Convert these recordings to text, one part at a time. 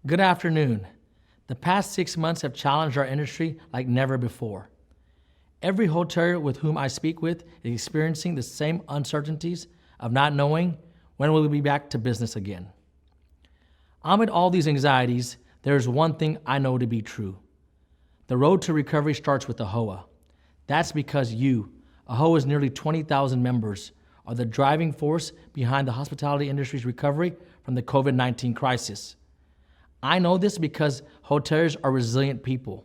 Good afternoon. The past 6 months have challenged our industry like never before. Every hotelier with whom I speak with is experiencing the same uncertainties of not knowing when we'll be back to business again. Amid all these anxieties, there is one thing I know to be true. The road to recovery starts with AAHOA. That's because you, AAHOA's nearly 20,000 members, are the driving force behind the hospitality industry's recovery from the COVID-19 crisis. I know this because hoteliers are resilient people.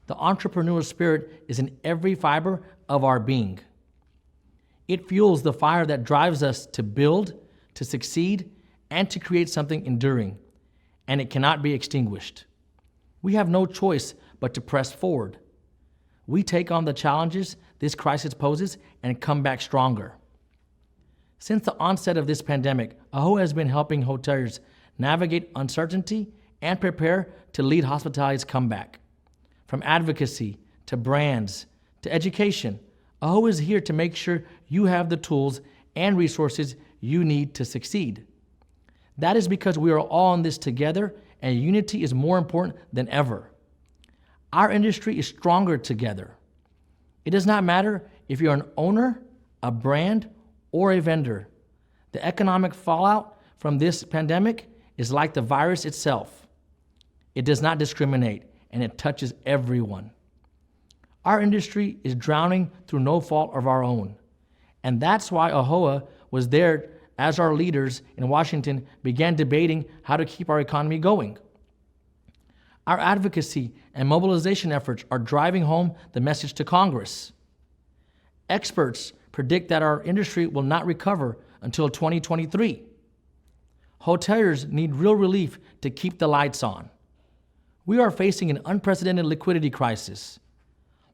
The entrepreneurial spirit is in every fiber of our being. It fuels the fire that drives us to build, to succeed, and to create something enduring, and it cannot be extinguished. We have no choice but to press forward. We take on the challenges this crisis poses and come back stronger. Since the onset of this pandemic, AAHOA has been helping hoteliers navigate uncertainty and prepare to lead hospitality's comeback. From advocacy to brands to education, AAHOA is here to make sure you have the tools and resources you need to succeed. That is because we are all in this together, and unity is more important than ever. Our industry is stronger together. It does not matter if you're an owner, a brand, or a vendor. The economic fallout from this pandemic is like the virus itself. It does not discriminate, and it touches everyone. Our industry is drowning through no fault of our own, and that's why AAHOA was there as our leaders in Washington began debating how to keep our economy going. Our advocacy and mobilization efforts are driving home the message to Congress. Experts predict that our industry will not recover until 2023. Hoteliers need real relief to keep the lights on. We are facing an unprecedented liquidity crisis.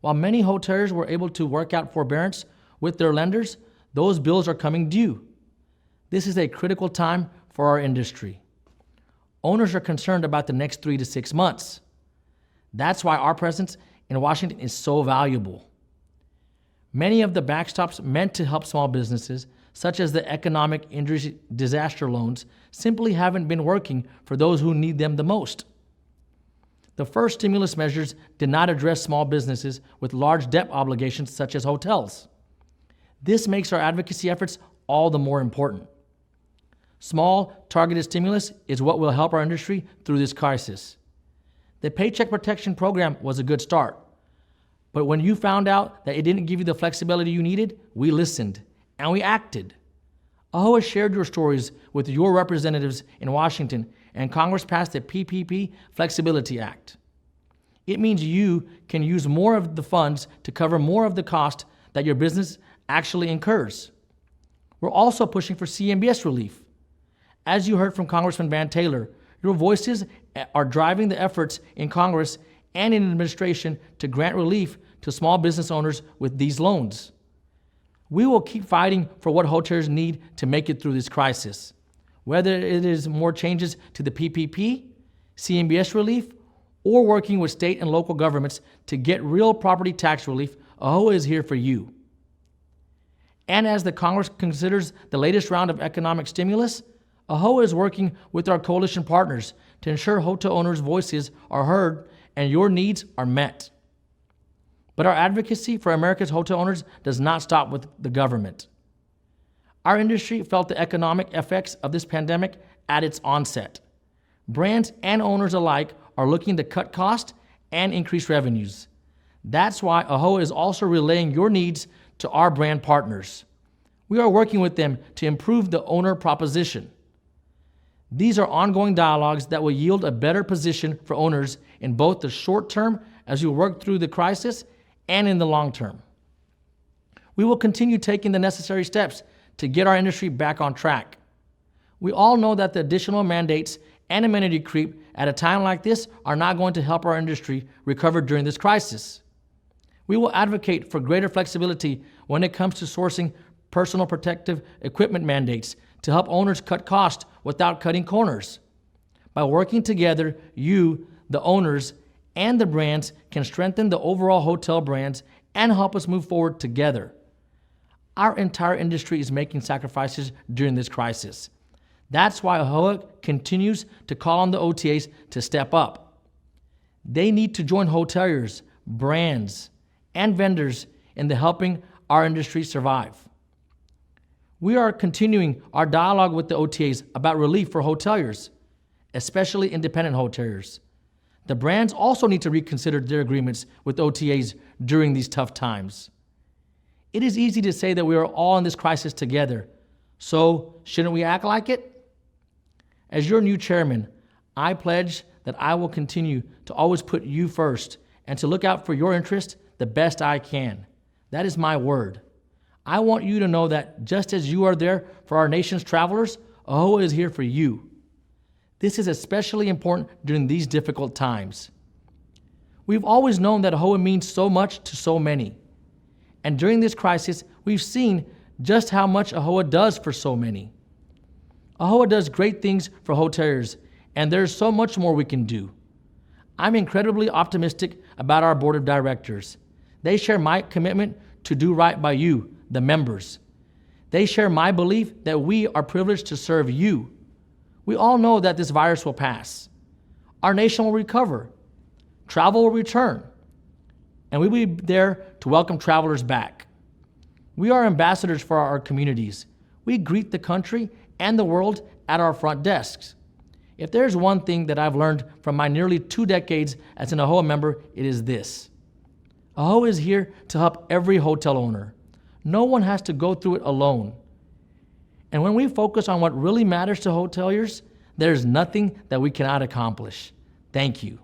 While many hoteliers were able to work out forbearance with their lenders, those bills are coming due. This is a critical time for our industry. Owners are concerned about the next 3 to 6 months. That's why our presence in Washington is so valuable. Many of the backstops meant to help small businesses, such as the economic injury disaster loans, simply haven't been working for those who need them the most. The first stimulus measures did not address small businesses with large debt obligations such as hotels. This makes our advocacy efforts all the more important. Small, targeted stimulus is what will help our industry through this crisis. The Paycheck Protection Program was a good start, but when you found out that it didn't give you the flexibility you needed, we listened and we acted. AAHOA shared your stories with your representatives in Washington, and Congress passed the PPP Flexibility Act. It means you can use more of the funds to cover more of the cost that your business actually incurs. We're also pushing for CMBS relief. As you heard from Congressman Van Taylor, your voices are driving the efforts in Congress and in administration to grant relief to small business owners with these loans. We will keep fighting for what hoteliers need to make it through this crisis. Whether it is more changes to the PPP, CMBS relief, or working with state and local governments to get real property tax relief, AAHOA is here for you. And as the Congress considers the latest round of economic stimulus, AAHOA is working with our coalition partners to ensure hotel owners' voices are heard and your needs are met. But our advocacy for America's hotel owners does not stop with the government. Our industry felt the economic effects of this pandemic at its onset. Brands and owners alike are looking to cut costs and increase revenues. That's why AAHOA is also relaying your needs to our brand partners. We are working with them to improve the owner proposition. These are ongoing dialogues that will yield a better position for owners in both the short term as we work through the crisis and in the long term. We will continue taking the necessary steps to get our industry back on track. We all know that the additional mandates and amenity creep at a time like this are not going to help our industry recover during this crisis. We will advocate for greater flexibility when it comes to sourcing personal protective equipment mandates to help owners cut costs without cutting corners. By working together, you, the owners, and the brands can strengthen the overall hotel brands and help us move forward together. Our entire industry is making sacrifices during this crisis. That's why AAHOA continues to call on the OTAs to step up. They need to join hoteliers, brands, and vendors in the helping our industry survive. We are continuing our dialogue with the OTAs about relief for hoteliers, especially independent hoteliers. The brands also need to reconsider their agreements with OTAs during these tough times. It is easy to say that we are all in this crisis together, so shouldn't we act like it? As your new chairman, I pledge that I will continue to always put you first and to look out for your interest the best I can. That is my word. I want you to know that just as you are there for our nation's travelers, AAHOA is here for you. This is especially important during these difficult times. We've always known that AAHOA means so much to so many. And during this crisis, we've seen just how much AAHOA does for so many. AAHOA does great things for hoteliers, and there's so much more we can do. I'm incredibly optimistic about our board of directors. They share my commitment to do right by you, the members. They share my belief that we are privileged to serve you. We all know that this virus will pass. Our nation will recover. Travel will return. And we will be there to welcome travelers back. We are ambassadors for our communities. We greet the country and the world at our front desks. If there's one thing that I've learned from my nearly 2 decades as an AAHOA member, it is this. AAHOA is here to help every hotel owner. No one has to go through it alone. And when we focus on what really matters to hoteliers, there's nothing that we cannot accomplish. Thank you.